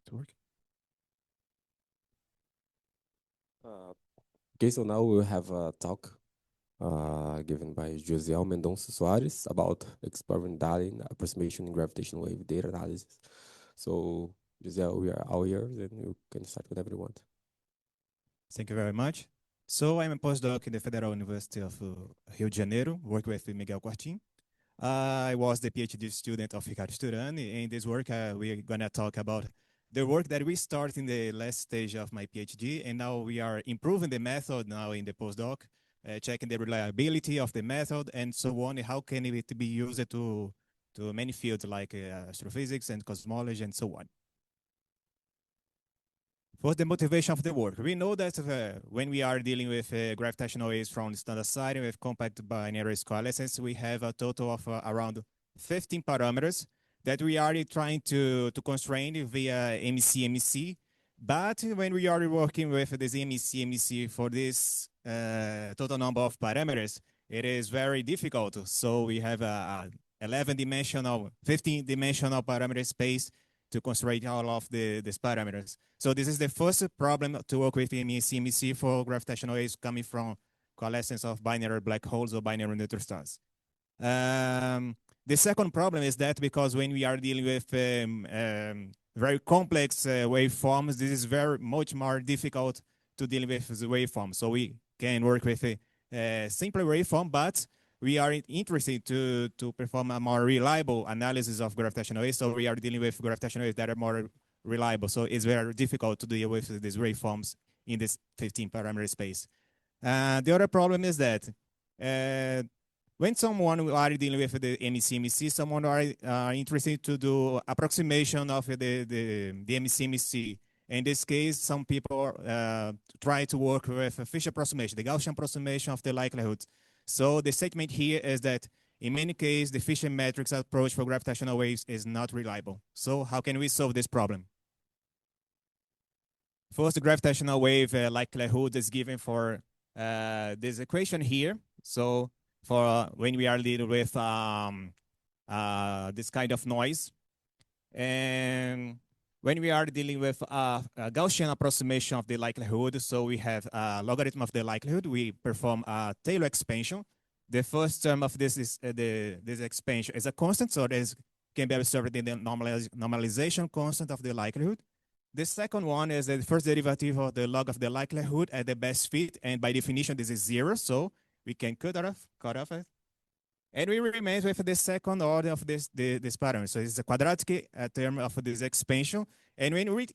to work. Okay, so now we'll have a talk given by Josiel Mendonça about exploring DALI and approximation in gravitational wave data analysis. So, Josiel, we are all yours, and you can start whenever you want. Thank you very much. So I'm a postdoc in the Federal University of Rio de Janeiro, work with Miguel Quartin. I was the PhD student of Ricardo Sturani. In this work, we're gonna talk about the work that we started in the last stage of my PhD, and now we are improving the method now in the postdoc, checking the reliability of the method and so on. How can it be used to many fields like astrophysics and cosmology and so on. What's the motivation of the work? We know that when we are dealing with gravitational waves from the standard side with compact binary coalescence, we have a total of around 15 parameters that we are trying to constrain via MEC. But when we are working with this MEC for this total number of parameters, it is very difficult. So we have a 11-dimensional, 15-dimensional parameter space to constrain all of these parameters. So this is the first problem to work with MEC for gravitational waves coming from coalescence of binary black holes or binary neutron stars. The second problem is that because when we are dealing with very complex waveforms, this is very much more difficult to deal with the waveform. So we can work with a simpler waveform, but we are interested to perform a more reliable analysis of gravitational waves. So we are dealing with gravitational waves that are more reliable. So it's very difficult to deal with these waveforms in this 15 parameter space. The other problem is that when someone are dealing with the MEC, someone are interested to do approximation of the MEC. In this case, some people try to work with a Fisher approximation, the Gaussian approximation of the likelihood. So the statement here is that in many cases, the Fisher matrix approach for gravitational waves is not reliable. So how can we solve this problem? First, the gravitational wave likelihood is given for this equation here. So for when we are dealing with this kind of noise, and when we are dealing with a Gaussian approximation of the likelihood, so we have a logarithm of the likelihood. We perform a Taylor expansion. The first term of this is this expansion is a constant, so this can be observed in the normalization constant of the likelihood. The second one is the first derivative of the log of the likelihood at the best fit, and by definition, this is 0, so we can cut off it. And we remain with the second order of this parameter. So it's a quadratic term of this expansion. And when we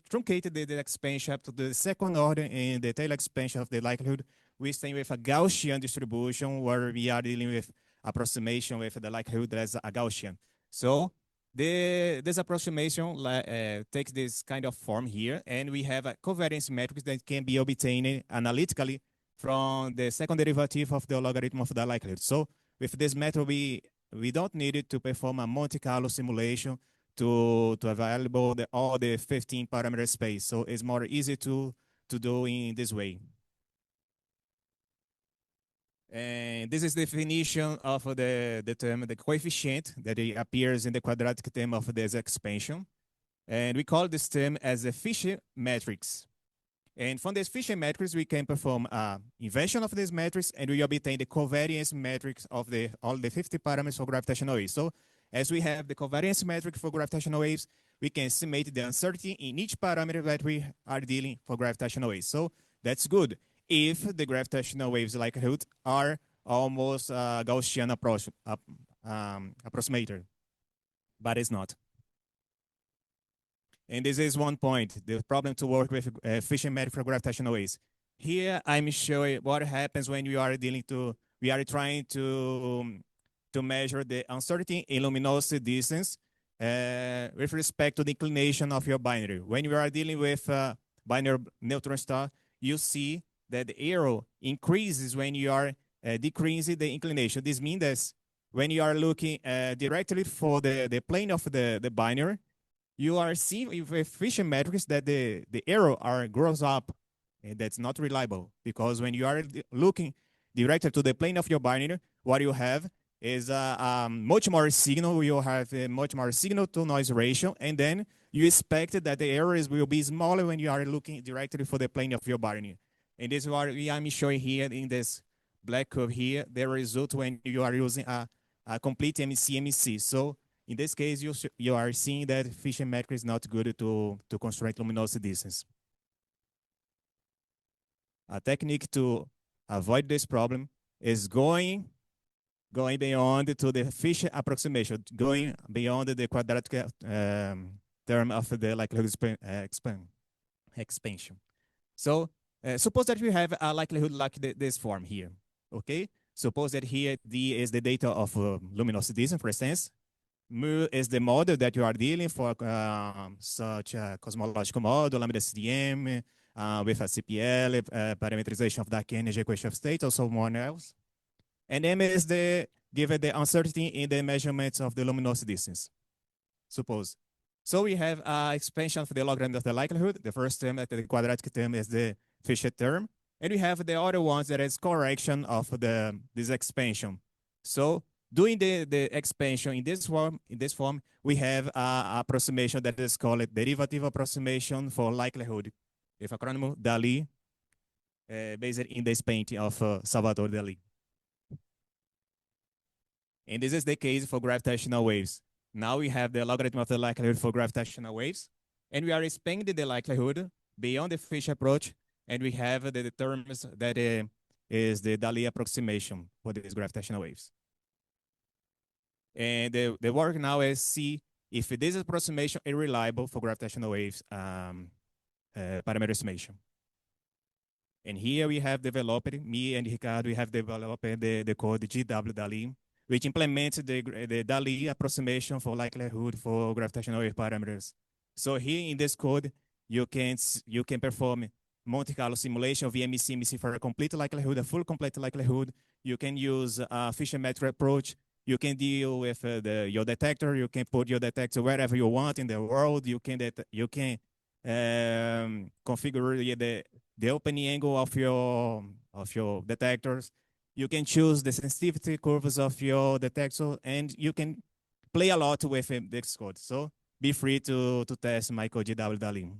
truncated the expansion up to the second order in the Taylor expansion of the likelihood, we stay with a Gaussian distribution where we are dealing with approximation with the likelihood as a Gaussian. So this approximation takes this kind of form here, and we have a covariance matrix that can be obtained analytically from the second derivative of the logarithm of the likelihood. So with this method, we don't need it to perform a Monte Carlo simulation to available all the 15 parameter space. So it's more easy to do in this way. And this is the definition of the term, the coefficient that appears in the quadratic term of this expansion. And we call this term as a Fisher matrix. And from this Fisher matrix, we can perform inversion of this matrix, and we obtain the covariance matrix of all the 50 parameters for gravitational waves. So as we have the covariance matrix for gravitational waves, we can estimate the uncertainty in each parameter that we are dealing for gravitational waves. So that's good if the gravitational waves likelihood are almost Gaussian approximator, but it's not. And this is one point, the problem to work with Fisher matrix for gravitational waves. Here I'm showing what happens when we are trying to measure the uncertainty in luminosity distance with respect to the inclination of your binary. When you are dealing with binary neutron star, you see that the arrow increases when you are decreasing the inclination. This means that when you are looking directly for the plane of the binary, you are seeing with Fisher matrix that the arrow grows up, and that's not reliable, because when you are looking directly to the plane of your binary, what you have is much more signal. You have a much more signal to noise ratio, and then you expect that the errors will be smaller when you are looking directly for the plane of your binding. And this is what I'm showing here in this black curve here, the result when you are using a complete MC-MC. So in this case, you are seeing that Fisher metric is not good to constrain luminosity distance. A technique to avoid this problem is going beyond to the Fisher approximation, going beyond the quadratic term of the likelihood expansion. So suppose that we have a likelihood like this form here, okay? Suppose that here D is the data of luminosity distance, for instance. Mu is the model that you are dealing for such a cosmological model, lambda CDM, with a CPL, parameterization of dark energy, equation of state, or someone else. And M is given the uncertainty in the measurements of the luminosity distance, suppose. So we have expansion of the logarithm of the likelihood. The first term, the quadratic term, is the Fisher term. And we have the other ones that is correction of this expansion. So doing the expansion in this form, we have an approximation that is called derivative approximation for likelihood, with acronym DALI, based in this painting of Salvador Dali. And this is the case for gravitational waves. Now we have the logarithm of the likelihood for gravitational waves, and we are expanding the likelihood beyond the Fisher approach, and we have the terms that is the DALI approximation for these gravitational waves. And the work now is see if this approximation is reliable for gravitational waves parameter estimation. And here we have developed, me and Ricardo, we have developed the code GW DALI, which implements the DALI approximation for likelihood for gravitational wave parameters. So here in this code, you can perform Monte Carlo simulation of VMC for a complete likelihood, a full complete likelihood. You can use a Fisher metric approach. You can deal with your detector. You can put your detector wherever you want in the world. You can configure the opening angle of your detectors. You can choose the sensitivity curves of your detector, and you can play a lot with this code. So be free to test my code GW DALI.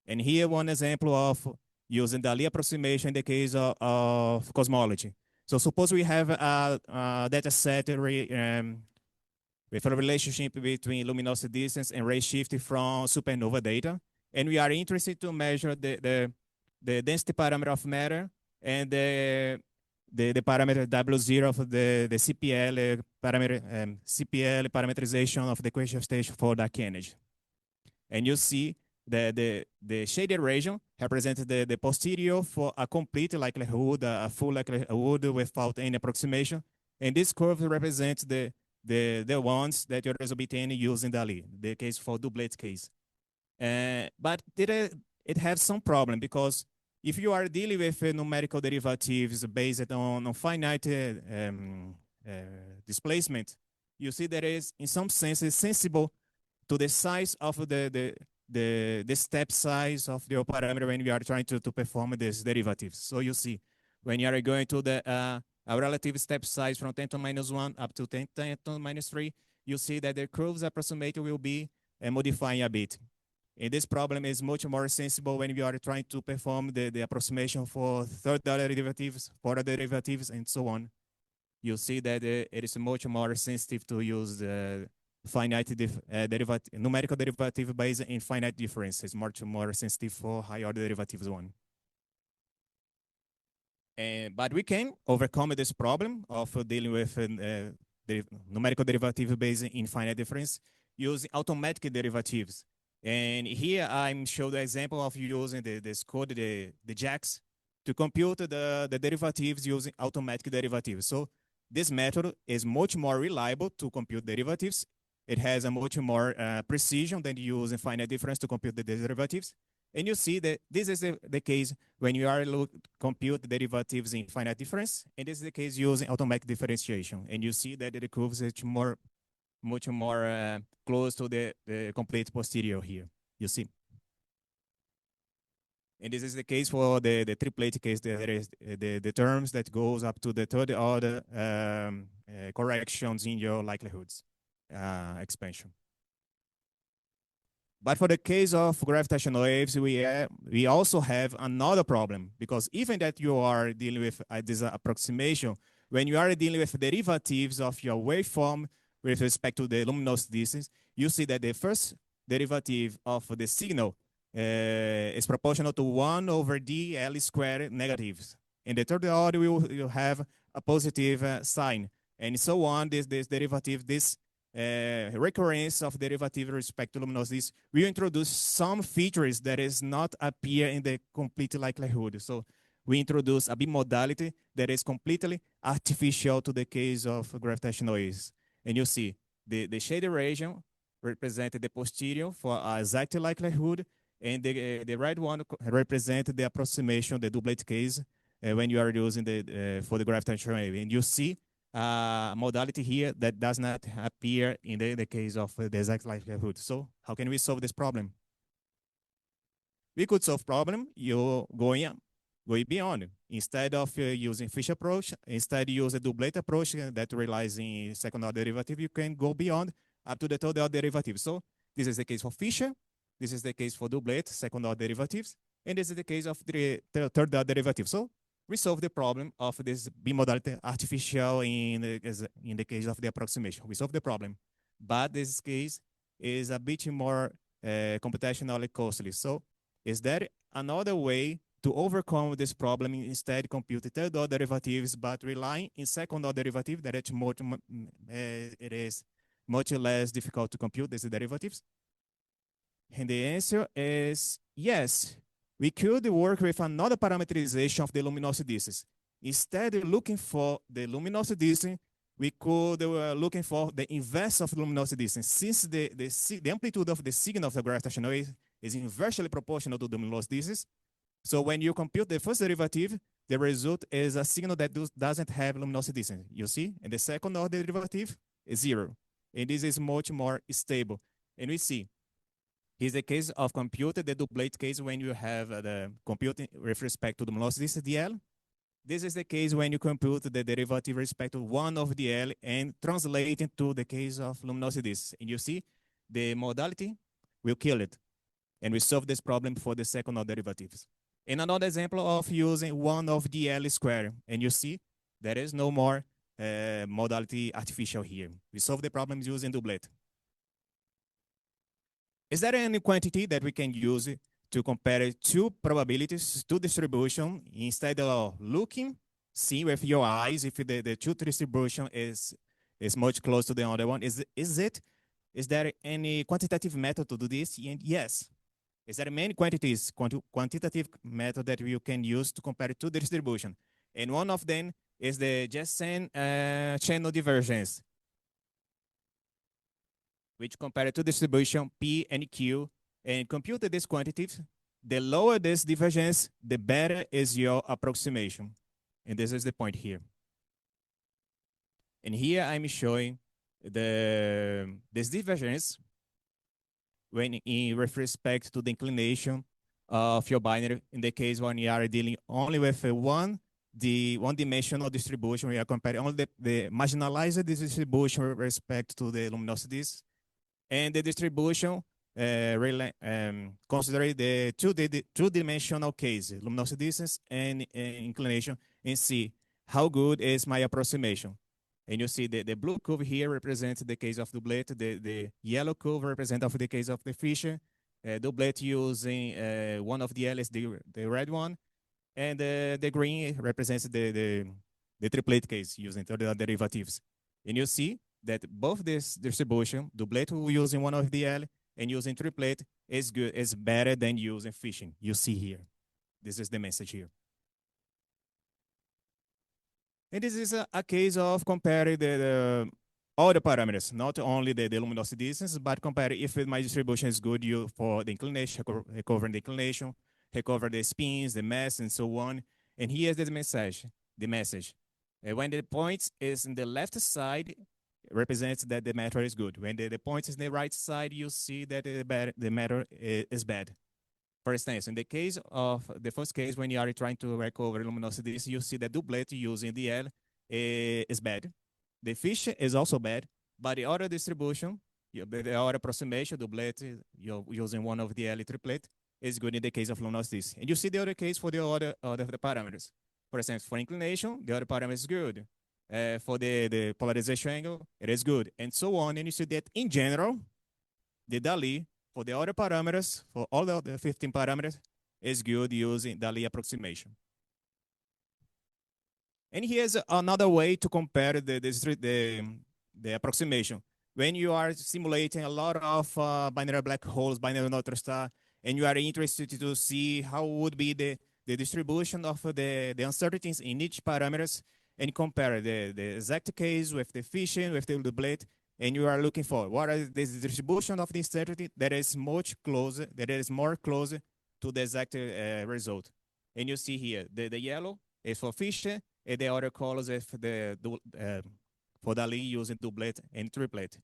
And here one example of using DALI approximation in the case of cosmology. So suppose we have a data set with a relationship between luminosity distance and redshift from supernova data. And we are interested to measure the density parameter of matter and the parameter W0 of the CPL CPL parameterization of the equation of state for dark energy. And you see the shaded region represents the posterior for a complete likelihood, a full likelihood without any approximation. And this curve represents the ones that you're obtaining using DALI, the case for doublet case. But it has some problem, because if you are dealing with numerical derivatives based on finite displacement, you see that is in some sense sensible to the size of the step size of the parameter when we are trying to perform these derivatives. So you see, when you are going to a relative step size from 10 to minus 1 up to 10 to minus 3, you see that the curves approximation will be modifying a bit. And this problem is much more sensible when we are trying to perform the approximation for third-order derivatives, fourth-order derivatives, and so on. You see that it is much more sensitive to use the finite numerical derivative based in finite differences, much more sensitive for high-order derivatives one. But we can overcome this problem of dealing with the numerical derivative based in finite difference using automatic derivatives. And here I'm showing the example of using this code, the JAX, to compute the derivatives using automatic derivatives. So this method is much more reliable to compute derivatives. It has a much more precision than using finite difference to compute the derivatives. And you see that this is the case when you are compute derivatives in finite difference, and this is the case using automatic differentiation. And you see that the curves is much more close to the complete posterior here, you see. And this is the case for the triplet case. There is the terms that goes up to the third order corrections in your likelihoods. expansion. But for the case of gravitational waves, we also have another problem, because even that you are dealing with this approximation, when you are dealing with derivatives of your waveform with respect to the luminous distance, you see that the first derivative of the signal is proportional to 1 over d L squared negatives. In the third order, you have a positive sign, and so on. This derivative, this recurrence of derivative with respect to luminosity will introduce some features that is not appear in the complete likelihood. So we introduce a bimodality that is completely artificial to the case of gravitational waves. And you see the shaded region represent the posterior for a exact likelihood, and the right one represent the approximation, the doublet case, when you are using for the gravitational wave. And you see modality here that does not appear in the case of the exact likelihood. So how can we solve this problem? We could solve problem going beyond. Instead of using fish approach, instead use a doublet approach that relies in second order derivative, you can go beyond up to the third order derivative. So this is the case for Fisher, this is the case for doublet, second order derivatives, and this is the case of the third order derivative. So we solve the problem of this bimodality artificial in the case of the approximation. We solve the problem, but this case is a bit more computationally costly. So is there another way to overcome this problem, instead compute third order derivatives, but relying in second order derivative that it is much less difficult to compute these derivatives? And the answer is yes. We could work with another parameterization of the luminosity distance. Instead of looking for the luminosity distance, we could looking for the inverse of luminosity distance. Since the amplitude of the signal of the gravitational wave is inversely proportional to the luminosity distance, so when you compute the first derivative, the result is a signal that doesn't have luminosity distance. You see, and the second order derivative is 0, and this is much more stable. And we see is the case of computed the doublet case when you have the computing with respect to the luminosity distance dl. This is the case when you compute the derivative with respect to 1 of dl and translate it to the case of luminosity distance. And you see the modality will kill it. And we solve this problem for the second order derivatives. And another example of using 1 of dl squared. And you see there is no more modality artificial here. We solve the problems using doublet. Is there any quantity that we can use to compare two probabilities, two distribution, instead of seeing with your eyes if the two distribution is much close to the other one? Is there any quantitative method to do this? And yes. Is there many quantitative method that you can use to compare two distribution? And one of them is the Jessian channel divergence, which compare two distribution P and Q, and compute this quantitative. The lower this divergence, the better is your approximation. And this is the point here. And here I'm showing this divergence with respect to the inclination of your binary. In the case when you are dealing only with one-dimensional distribution, we are comparing only the marginalized distribution with respect to the luminosities, and the distribution considering the two-dimensional case, luminosity distance and inclination, and see how good is my approximation. And you see the blue curve here represents the case of doublet, the yellow curve represents the case of the Fisher, doublet using one of the L is the red one, and the green represents the triplet case using the derivatives. And you see that both this distribution, doublet using one of the L and using triplet is better than using fishing. You see here. This is the message here. And this is a case of comparing all the parameters, not only the luminosity distance, but compare if my distribution is good for the inclination, recovering the inclination, recover the spins, the mass, and so on. And here's the message. When the point is in the left side, represents that the matter is good. When the point is in the right side, you see that the matter is bad. For instance, in the case of the first case, when you are trying to recover luminosity, you see that doublet using the L is bad. The fish is also bad. But the other distribution, the other approximation, doublet, you're using one of the DALI triplet, is good in the case of luminosity. And you see the other case for the other the parameters. For example, for inclination, the other parameter is good. For the polarization angle, it is good, and so on. And you see that in general, the DALI for the other parameters, for all the 15 parameters, is good using DALI approximation. And here's another way to compare the approximation. When you are simulating a lot of binary black holes, binary neutron star, and you are interested to see how would be the distribution of the uncertainties in each parameters, and compare the exact case with the Fisher, with the doublet, and you are looking for what is the distribution of the uncertainty that is much closer, that is more closer to the exact result. And you see here, the yellow is for Fisher, and the other colors is for for DALI using doublet and triplet.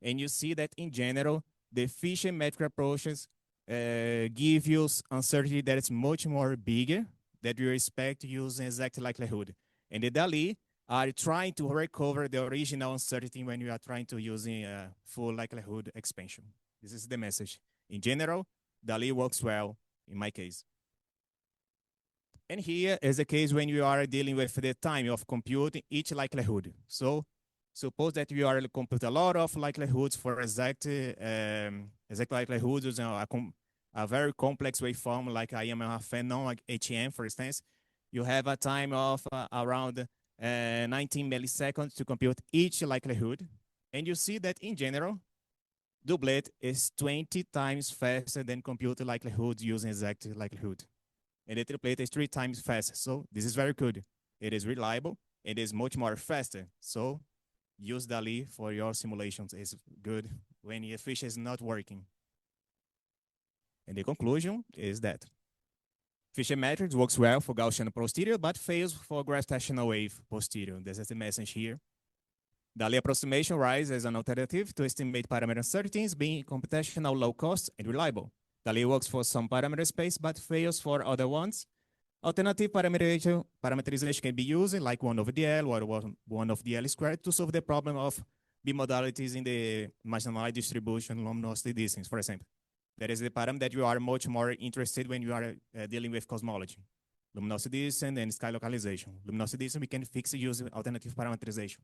And you see that in general, the Fisher metric approaches give you uncertainty that is much more bigger that you expect using exact likelihood. And the DALI are trying to recover the original uncertainty when you are trying to using full likelihood expansion. This is the message. In general, DALI works well in my case. And here is the case when you are dealing with the time of computing each likelihood. So suppose that you are compute a lot of likelihoods for exact likelihoods using a very complex waveform like IMFN, like HM, for instance. You have a time of around 19 milliseconds to compute each likelihood. And you see that in general, doublet is 20 times faster than compute likelihoods using exact likelihood. And the triplet is 3 times faster. So this is very good. It is reliable. It is much more faster. So use DALI for your simulations. It's good when your Fisher is not working. And the conclusion is that Fisher matrix works well for Gaussian posterior, but fails for gravitational wave posterior. This is the message here. DALI approximation rises as an alternative to estimate parameter uncertainties, being computational low cost and reliable. DALI works for some parameter space, but fails for other ones. Alternative parameterization can be used, like 1 over DL or 1 over DL squared, to solve the problem of bimodalities in the marginalized distribution luminosity distance, for example. That is the parameter that you are much more interested when you are dealing with cosmology. Luminosity distance and sky localization. Luminosity distance we can fix using alternative parameterization.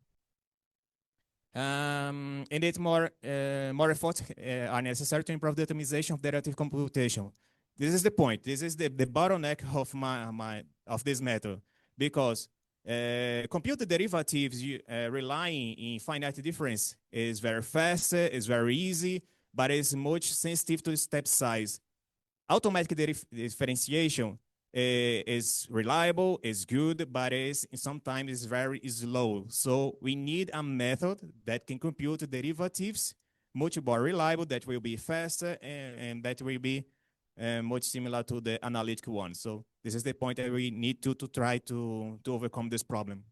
And it's more efforts are necessary to improve the optimization of derivative computation. This is the point. This is the bottleneck of this method, because compute the derivatives relying in finite difference is very fast, is very easy, but it's much sensitive to step size. Automatic differentiation is reliable, is good, but sometimes is very slow. So we need a method that can compute derivatives much more reliable, that will be faster, and that will be much similar to the analytic one. So this is the point that we need to try to overcome this problem.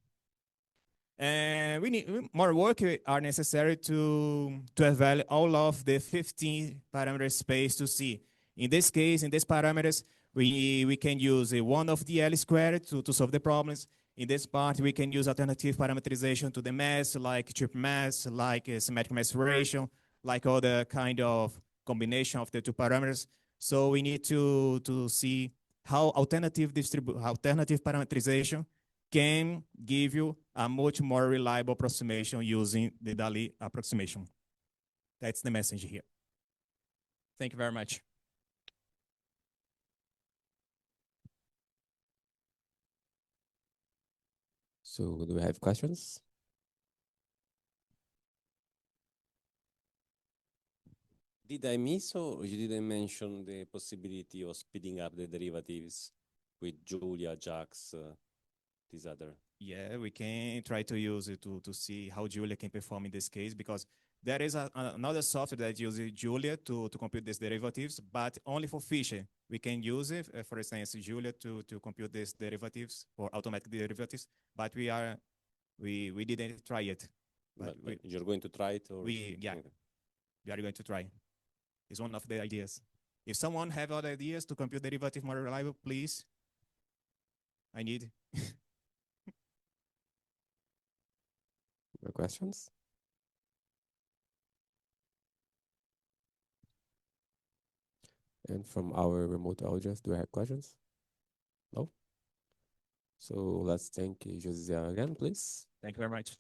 And we need more work are necessary to evaluate all of the 15 parameter space to see. In this case, in these parameters, we can use a 1 of the L squared to solve the problems. In this part, we can use alternative parameterization to the mass, like triple mass, like symmetric mass ratio, like other kind of combination of the two parameters. So we need to see how alternative parameterization can give you a much more reliable approximation using the DALI approximation. That's the message here. Thank you very much. So do we have questions? Did I miss, or you didn't mention the possibility of speeding up the derivatives with Julia, JAX, this other? Yeah, we can try to use it to see how Julia can perform in this case, because there is another software that uses Julia to compute these derivatives, but only for Fisher. We can use it, for instance, Julia to compute these derivatives or automatic derivatives, but we didn't try it. But you're going to try it? Or we are going to try. It's one of the ideas. If someone have other ideas to compute derivative more reliable, please. I need. More questions? And from our remote audience, do you have questions? No? So let's thank Josiel again, please. Thank you very much.